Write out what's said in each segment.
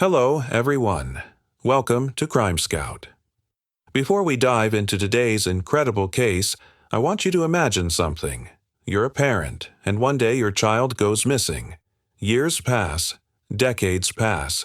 Hello, everyone. Welcome to Crime Scout. Before we dive into today's incredible case, I want you to imagine something. You're a parent, and one day your child goes missing. Years pass, decades pass.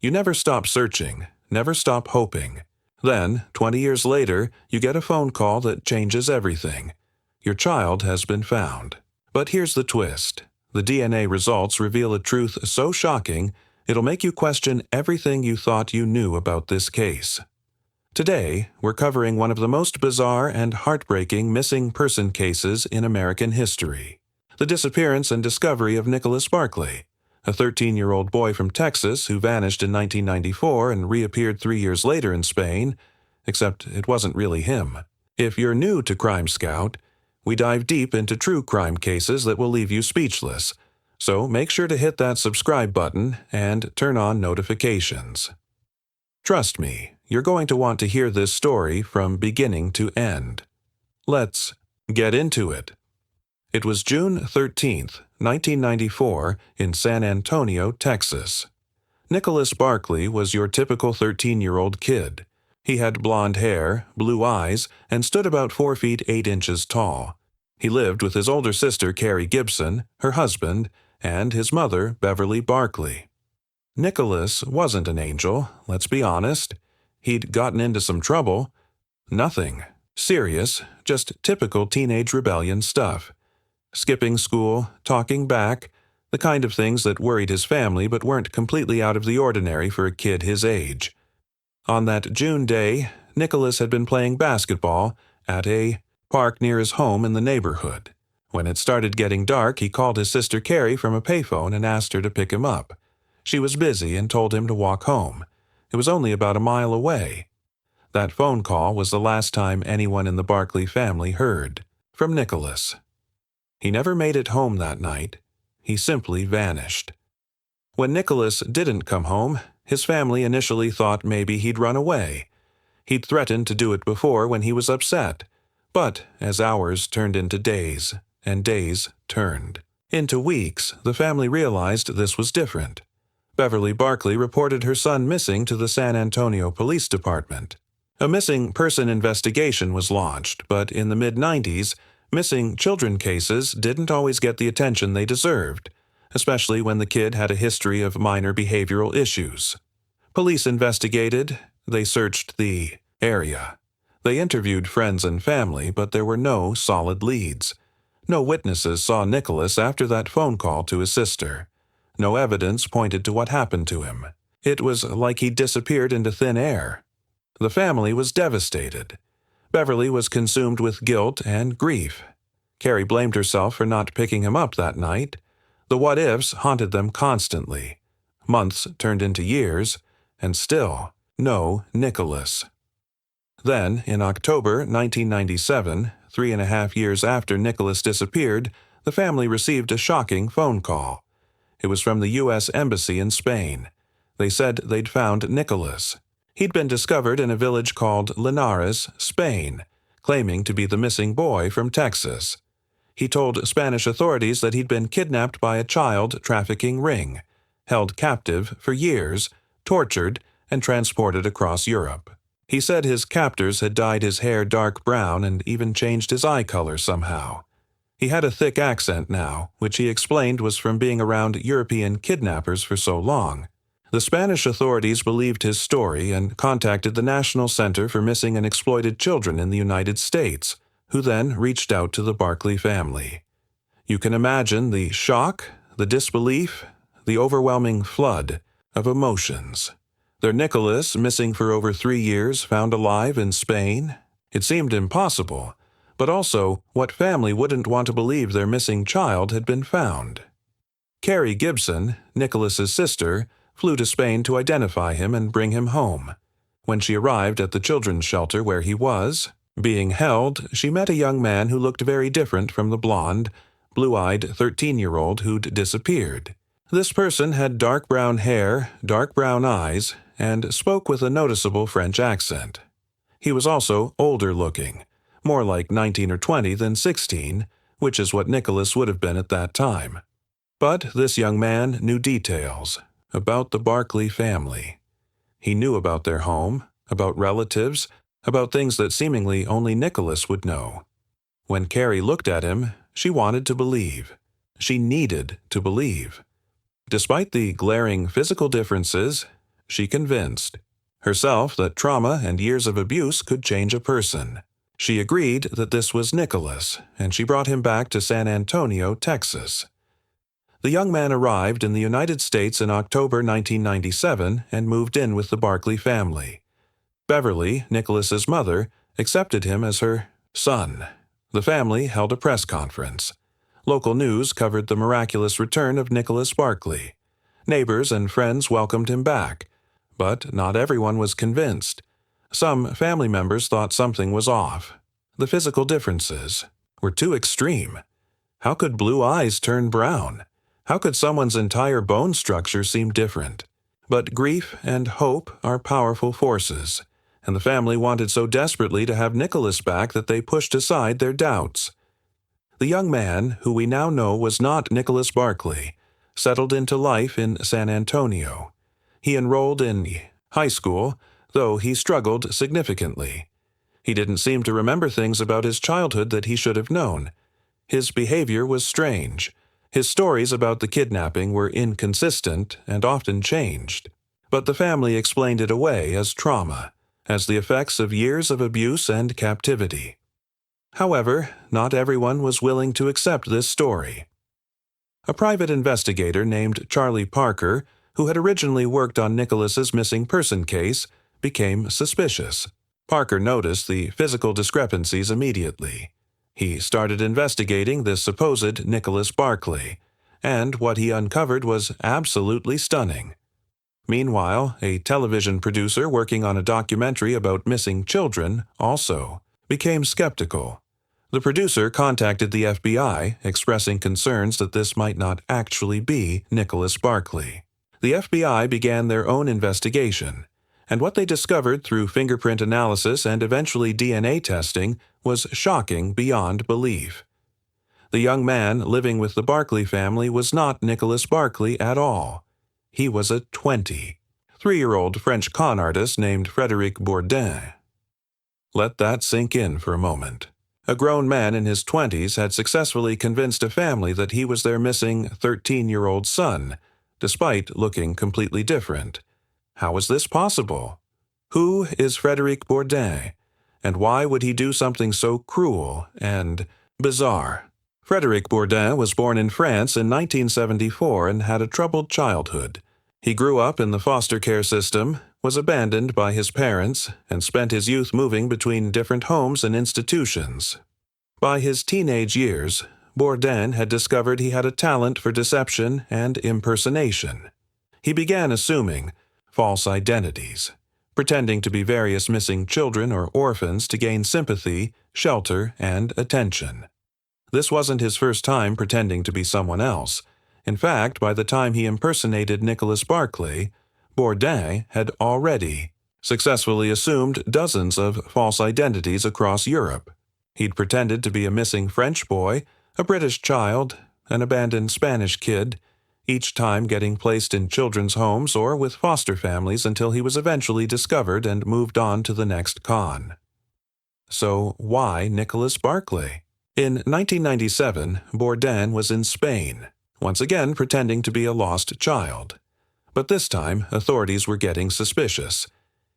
You never stop searching, never stop hoping. Then, 20 years later, you get a phone call that changes everything. Your child has been found. But here's the twist. The DNA results reveal a truth so shocking, it'll make you question everything you thought you knew about this case. Today, we're covering one of the most bizarre and heartbreaking missing person cases in American history. The disappearance and discovery of Nicholas Barkley, a 13-year-old boy from Texas who vanished in 1994 and reappeared 3 years later in Spain, except it wasn't really him. If you're new to Crime Scout, we dive deep into true crime cases that will leave you speechless. So make sure to hit that subscribe button and turn on notifications. Trust me, you're going to want to hear this story from beginning to end. Let's get into it. It was June 13th, 1994, in San Antonio, Texas. Nicholas Barkley was your typical 13-year-old kid. He had blonde hair, blue eyes, and stood about 4 feet 8 inches tall. He lived with his older sister, Carrie Gibson, her husband, and his mother, Beverly Barkley. Nicholas wasn't an angel, let's be honest. He'd gotten into some trouble. Nothing serious, just typical teenage rebellion stuff. Skipping school, talking back, the kind of things that worried his family but weren't completely out of the ordinary for a kid his age. On that June day, Nicholas had been playing basketball at a park near his home in the neighborhood. When it started getting dark, he called his sister Carrie from a payphone and asked her to pick him up. She was busy and told him to walk home. It was only about a mile away. That phone call was the last time anyone in the Barkley family heard from Nicholas. He never made it home that night. He simply vanished. When Nicholas didn't come home, his family initially thought maybe he'd run away. He'd threatened to do it before when he was upset. But as hours turned into days, and days turned into weeks, the family realized this was different. Beverly Barkley reported her son missing to the San Antonio Police Department. A missing person investigation was launched, but in the mid-90s, missing children cases didn't always get the attention they deserved, especially when the kid had a history of minor behavioral issues. Police investigated. They searched the area. They interviewed friends and family, but there were no solid leads. No witnesses saw Nicholas after that phone call to his sister. No evidence pointed to what happened to him. It was like he disappeared into thin air. The family was devastated. Beverly was consumed with guilt and grief. Carrie blamed herself for not picking him up that night. The what-ifs haunted them constantly. Months turned into years, and still no Nicholas. Then, in October 1997, 3.5 years after Nicholas disappeared, the family received a shocking phone call. It was from the U.S. Embassy in Spain. They said they'd found Nicholas. He'd been discovered in a village called Linares, Spain, claiming to be the missing boy from Texas. He told Spanish authorities that he'd been kidnapped by a child trafficking ring, held captive for years, tortured, and transported across Europe. He said his captors had dyed his hair dark brown and even changed his eye color somehow. He had a thick accent now, which he explained was from being around European kidnappers for so long. The Spanish authorities believed his story and contacted the National Center for Missing and Exploited Children in the United States, who then reached out to the Barkley family. You can imagine the shock, the disbelief, the overwhelming flood of emotions. Their Nicholas, missing for over 3 years, found alive in Spain? It seemed impossible, but also, what family wouldn't want to believe their missing child had been found? Carrie Gibson, Nicholas's sister, flew to Spain to identify him and bring him home. When she arrived at the children's shelter where he was being held, she met a young man who looked very different from the blonde, blue-eyed 13-year-old who'd disappeared. This person had dark brown hair, dark brown eyes, and spoke with a noticeable French accent. He was also older-looking, more like 19 or 20 than 16, which is what Nicholas would have been at that time. But this young man knew details. about the Barkley family. He knew about their home, about relatives, about things that seemingly only Nicholas would know. When Carrie looked at him, she wanted to believe. She needed to believe. Despite the glaring physical differences, she convinced herself that trauma and years of abuse could change a person. She agreed that this was Nicholas, and she brought him back to San Antonio, Texas. The young man arrived in the United States in October 1997 and moved in with the Barkley family. Beverly, Nicholas's mother, accepted him as her son. The family held a press conference. Local news covered the miraculous return of Nicholas Barkley. Neighbors and friends welcomed him back, but not everyone was convinced. Some family members thought something was off. The physical differences were too extreme. How could blue eyes turn brown? How could someone's entire bone structure seem different? But grief and hope are powerful forces, and the family wanted so desperately to have Nicholas back that they pushed aside their doubts. The young man, who we now know was not Nicholas Barkley, settled into life in San Antonio. He enrolled in high school, though he struggled significantly. He didn't seem to remember things about his childhood that he should have known. His behavior was strange. His stories about the kidnapping were inconsistent and often changed. But the family explained it away as trauma, as the effects of years of abuse and captivity. However, not everyone was willing to accept this story. A private investigator named Charlie Parker, who had originally worked on Nicholas's missing person case, became suspicious. Parker noticed the physical discrepancies immediately. He started investigating this supposed Nicholas Barkley, and what he uncovered was absolutely stunning. Meanwhile, a television producer working on a documentary about missing children also became skeptical. The producer contacted the FBI, expressing concerns that this might not actually be Nicholas Barkley. The FBI began their own investigation, and what they discovered through fingerprint analysis and eventually DNA testing was shocking beyond belief. The young man living with the Barkley family was not Nicholas Barkley at all. He was a 23-year-old French con artist named Frédéric Bourdin. Let that sink in for a moment. A grown man in his 20s had successfully convinced a family that he was their missing 13-year-old son, despite looking completely different. How was this possible? Who is Frédéric Bourdin, and why would he do something so cruel and bizarre? Frédéric Bourdin was born in France in 1974 and had a troubled childhood. He grew up in the foster care system, was abandoned by his parents, and spent his youth moving between different homes and institutions. By his teenage years, Bourdin had discovered he had a talent for deception and impersonation. He began assuming false identities, pretending to be various missing children or orphans to gain sympathy, shelter, and attention. This wasn't his first time pretending to be someone else. In fact, by the time he impersonated Nicholas Barkley, Bourdin had already successfully assumed dozens of false identities across Europe. He'd pretended to be a missing French boy, a British child, an abandoned Spanish kid, each time getting placed in children's homes or with foster families until he was eventually discovered and moved on to the next con. So why Nicholas Barkley? In 1997, Bourdin was in Spain, once again pretending to be a lost child. But this time, authorities were getting suspicious.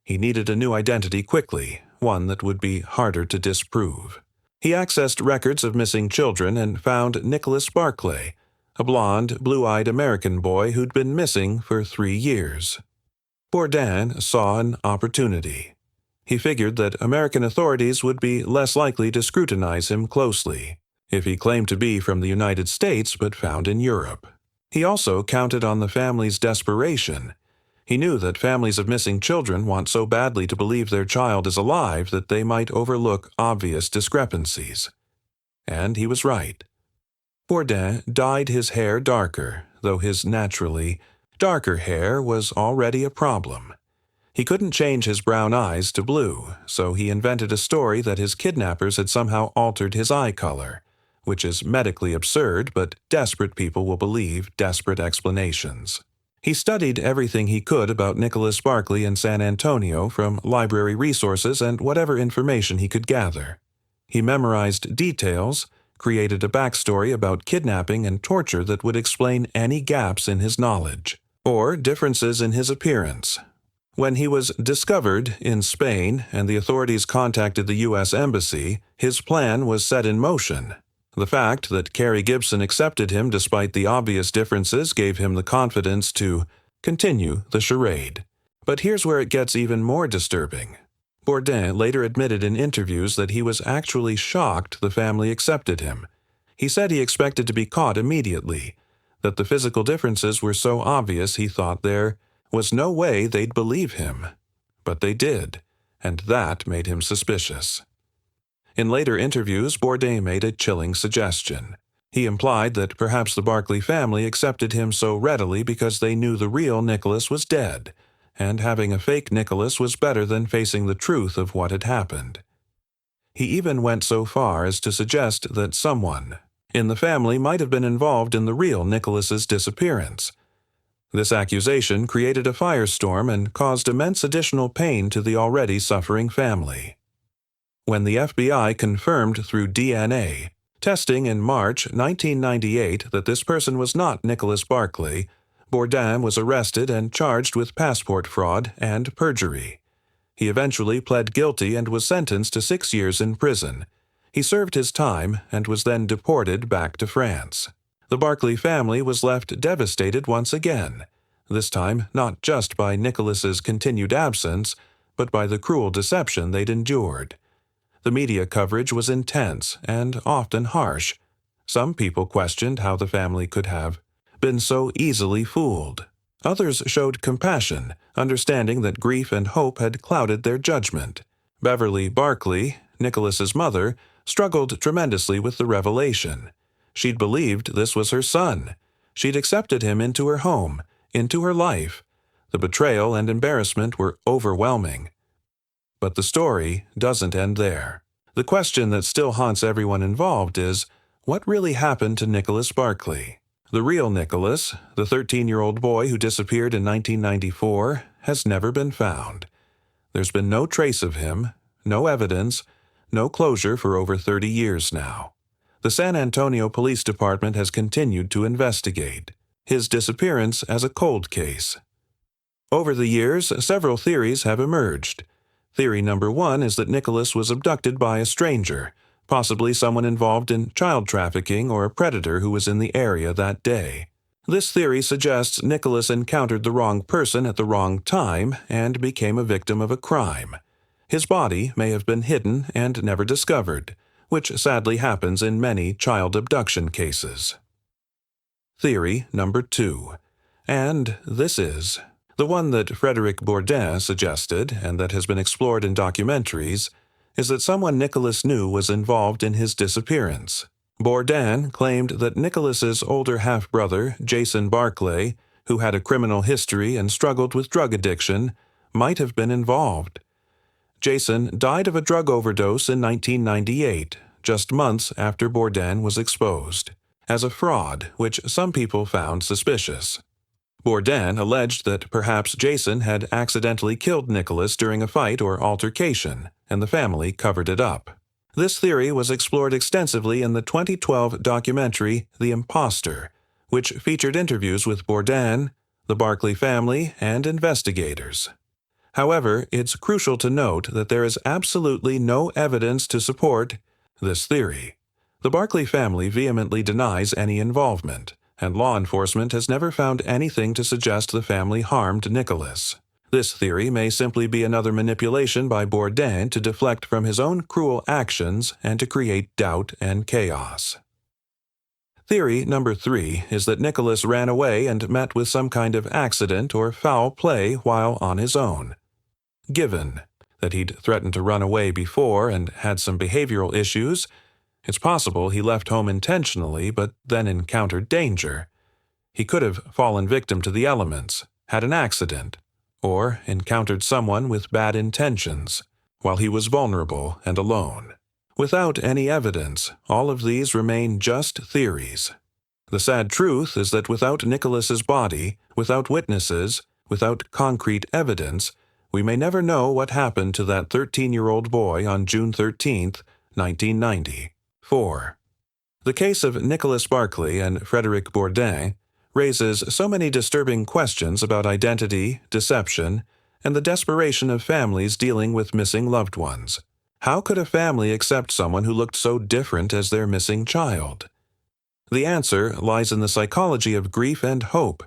He needed a new identity quickly, one that would be harder to disprove. He accessed records of missing children and found Nicholas Barkley, a blond, blue-eyed American boy who'd been missing for 3 years. Bourdin saw an opportunity. He figured that American authorities would be less likely to scrutinize him closely if he claimed to be from the United States but found in Europe. He also counted on the family's desperation. He knew that families of missing children want so badly to believe their child is alive that they might overlook obvious discrepancies. And he was right. Bourdin dyed his hair darker, though his naturally darker hair was already a problem. He couldn't change his brown eyes to blue, so he invented a story that his kidnappers had somehow altered his eye color, which is medically absurd, but desperate people will believe desperate explanations. He studied everything he could about Nicholas Barkley in San Antonio from library resources and whatever information he could gather. He memorized details, created a backstory about kidnapping and torture that would explain any gaps in his knowledge, or differences in his appearance. When he was discovered in Spain and the authorities contacted the U.S. Embassy, his plan was set in motion. The fact that Carrie Gibson accepted him despite the obvious differences gave him the confidence to continue the charade. But here's where it gets even more disturbing. Bourdin later admitted in interviews that he was actually shocked the family accepted him. He said he expected to be caught immediately, that the physical differences were so obvious he thought there was no way they'd believe him. But they did, and that made him suspicious. In later interviews, Bourdin made a chilling suggestion. He implied that perhaps the Barkley family accepted him so readily because they knew the real Nicholas was dead, and having a fake Nicholas was better than facing the truth of what had happened. He even went so far as to suggest that someone in the family might have been involved in the real Nicholas's disappearance. This accusation created a firestorm and caused immense additional pain to the already suffering family. When the FBI confirmed through DNA testing in March 1998 that this person was not Nicholas Barkley, Bourdin was arrested and charged with passport fraud and perjury. He eventually pled guilty and was sentenced to 6 years in prison. He served his time and was then deported back to France. The Barkley family was left devastated once again, this time not just by Nicholas's continued absence, but by the cruel deception they'd endured. The media coverage was intense and often harsh. Some people questioned how the family could have been so easily fooled. Others showed compassion, understanding that grief and hope had clouded their judgment. Beverly Barkley, Nicholas's mother, struggled tremendously with the revelation. She'd believed this was her son. She'd accepted him into her home, into her life. The betrayal and embarrassment were overwhelming. But the story doesn't end there. The question that still haunts everyone involved is, what really happened to Nicholas Barkley? The real Nicholas, the 13-year-old boy who disappeared in 1994, has never been found. There's been no trace of him, no evidence, no closure for over 30 years now. The San Antonio Police Department has continued to investigate his disappearance as a cold case. Over the years, several theories have emerged. Theory number 1 is that Nicholas was abducted by a stranger, possibly someone involved in child trafficking or a predator who was in the area that day. This theory suggests Nicholas encountered the wrong person at the wrong time and became a victim of a crime. His body may have been hidden and never discovered, which sadly happens in many child abduction cases. Theory number 2, and this is the one that Frédéric Bourdin suggested and that has been explored in documentaries, is that someone Nicholas knew was involved in his disappearance. Bourdin claimed that Nicholas's older half-brother, Jason Barkley, who had a criminal history and struggled with drug addiction, might have been involved. Jason died of a drug overdose in 1998, just months after Bourdin was exposed, as a fraud which some people found suspicious. Bourdin alleged that perhaps Jason had accidentally killed Nicholas during a fight or altercation, and the family covered it up. This theory was explored extensively in the 2012 documentary The Imposter, which featured interviews with Bourdin, the Barkley family, and investigators. However, it's crucial to note that there is absolutely no evidence to support this theory. The Barkley family vehemently denies any involvement, and law enforcement has never found anything to suggest the family harmed Nicholas. This theory may simply be another manipulation by Bourdin to deflect from his own cruel actions and to create doubt and chaos. Theory number 3 is that Nicholas ran away and met with some kind of accident or foul play while on his own. Given that he'd threatened to run away before and had some behavioral issues, it's possible he left home intentionally but then encountered danger. He could have fallen victim to the elements, had an accident, or encountered someone with bad intentions while he was vulnerable and alone. Without any evidence, all of these remain just theories. The sad truth is that without Nicholas's body, without witnesses, without concrete evidence, we may never know what happened to that 13-year-old boy on June 13, 1990. 4. The case of Nicholas Barclay and Frederic Bourdin raises so many disturbing questions about identity, deception, and the desperation of families dealing with missing loved ones. How could a family accept someone who looked so different as their missing child? The answer lies in the psychology of grief and hope.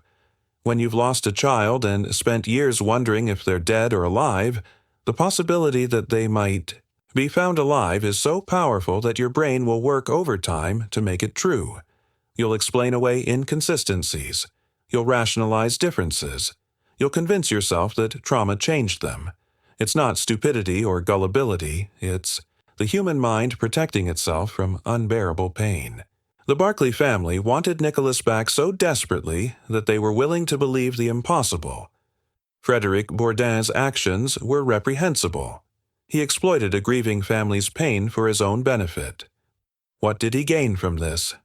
When you've lost a child and spent years wondering if they're dead or alive, the possibility that they might be found alive is so powerful that your brain will work overtime to make it true. You'll explain away inconsistencies. You'll rationalize differences. You'll convince yourself that trauma changed them. It's not stupidity or gullibility, it's the human mind protecting itself from unbearable pain. The Barclay family wanted Nicholas back so desperately that they were willing to believe the impossible. Frederic Bourdin's actions were reprehensible. He exploited a grieving family's pain for his own benefit. What did he gain from this?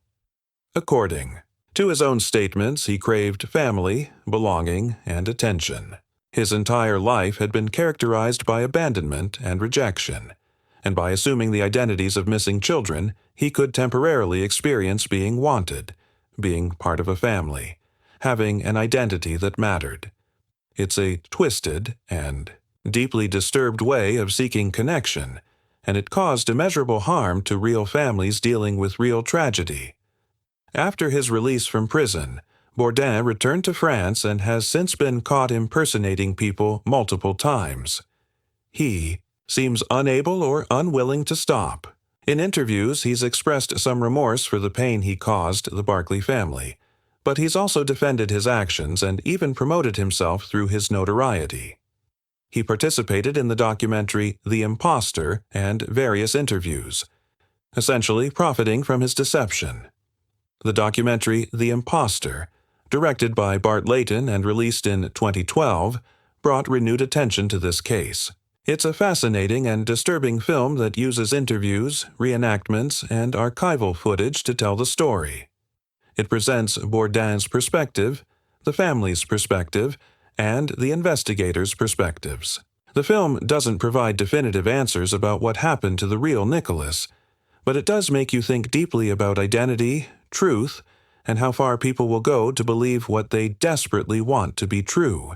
According to his own statements, he craved family, belonging, and attention. His entire life had been characterized by abandonment and rejection, and by assuming the identities of missing children, he could temporarily experience being wanted, being part of a family, having an identity that mattered. It's a twisted and deeply disturbed way of seeking connection, and it caused immeasurable harm to real families dealing with real tragedy. After his release from prison, Bourdin returned to France and has since been caught impersonating people multiple times. He seems unable or unwilling to stop. In interviews, he's expressed some remorse for the pain he caused the Barclay family, but he's also defended his actions and even promoted himself through his notoriety. He participated in the documentary The Imposter and various interviews, essentially profiting from his deception. The documentary The Imposter, directed by Bart Layton and released in 2012, brought renewed attention to this case. It's a fascinating and disturbing film that uses interviews, reenactments, and archival footage to tell the story. It presents Bourdin's perspective, the family's perspective, and the investigators' perspectives. The film doesn't provide definitive answers about what happened to the real Nicholas, but it does make you think deeply about identity, truth, and how far people will go to believe what they desperately want to be true.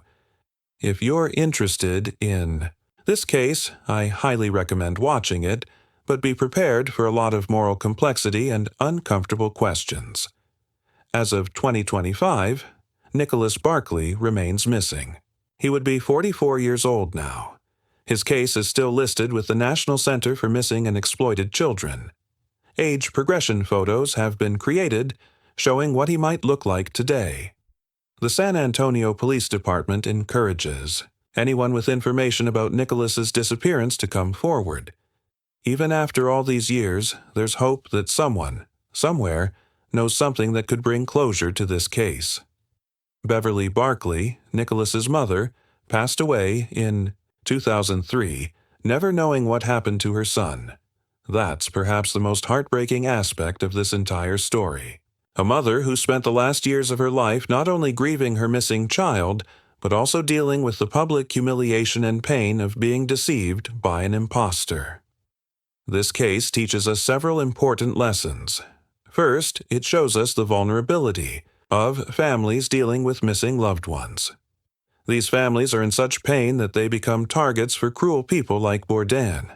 If you're interested in this case, I highly recommend watching it, but be prepared for a lot of moral complexity and uncomfortable questions. As of 2025, Nicholas Barclay remains missing. He would be 44 years old now. His case is still listed with the National Center for Missing and Exploited Children. Age progression photos have been created showing what he might look like today. The San Antonio Police Department encourages anyone with information about Nicholas's disappearance to come forward. Even after all these years, there's hope that someone, somewhere, knows something that could bring closure to this case. Beverly Barclay, Nicholas's mother, passed away in 2003, never knowing what happened to her son. That's perhaps the most heartbreaking aspect of this entire story. A mother who spent the last years of her life not only grieving her missing child, but also dealing with the public humiliation and pain of being deceived by an imposter. This case teaches us several important lessons. First, it shows us the vulnerability of families dealing with missing loved ones. These families are in such pain that they become targets for cruel people like Bourdin.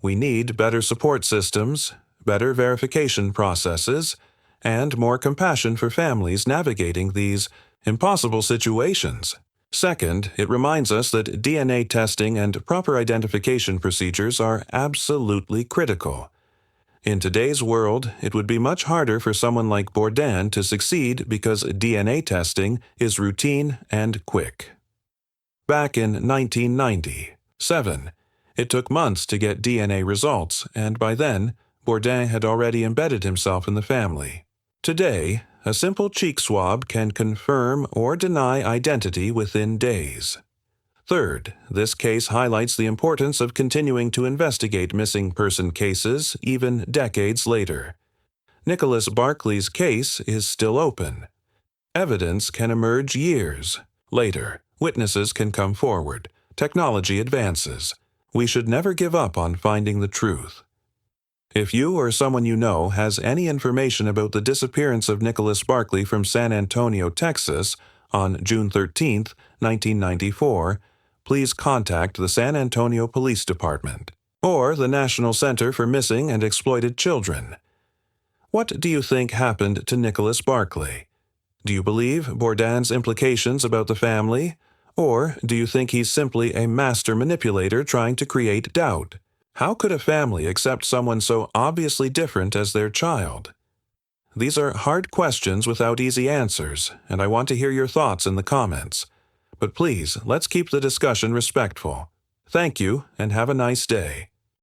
We need better support systems, better verification processes, and more compassion for families navigating these impossible situations. Second, it reminds us that DNA testing and proper identification procedures are absolutely critical. In today's world, it would be much harder for someone like Bourdin to succeed because DNA testing is routine and quick. Back in 1997, it took months to get DNA results, and by then, Bourdin had already embedded himself in the family. Today, a simple cheek swab can confirm or deny identity within days. Third, this case highlights the importance of continuing to investigate missing person cases even decades later. Nicholas Barkley's case is still open. Evidence can emerge years later. Witnesses can come forward. Technology advances. We should never give up on finding the truth. If you or someone you know has any information about the disappearance of Nicholas Barkley from San Antonio, Texas, on June 13, 1994, please contact the San Antonio Police Department or the National Center for Missing and Exploited Children. What do you think happened to Nicholas Barkley? Do you believe Bourdain's implications about the family? Or do you think he's simply a master manipulator trying to create doubt? How could a family accept someone so obviously different as their child? These are hard questions without easy answers, and I want to hear your thoughts in the comments. But please, let's keep the discussion respectful. Thank you, and have a nice day.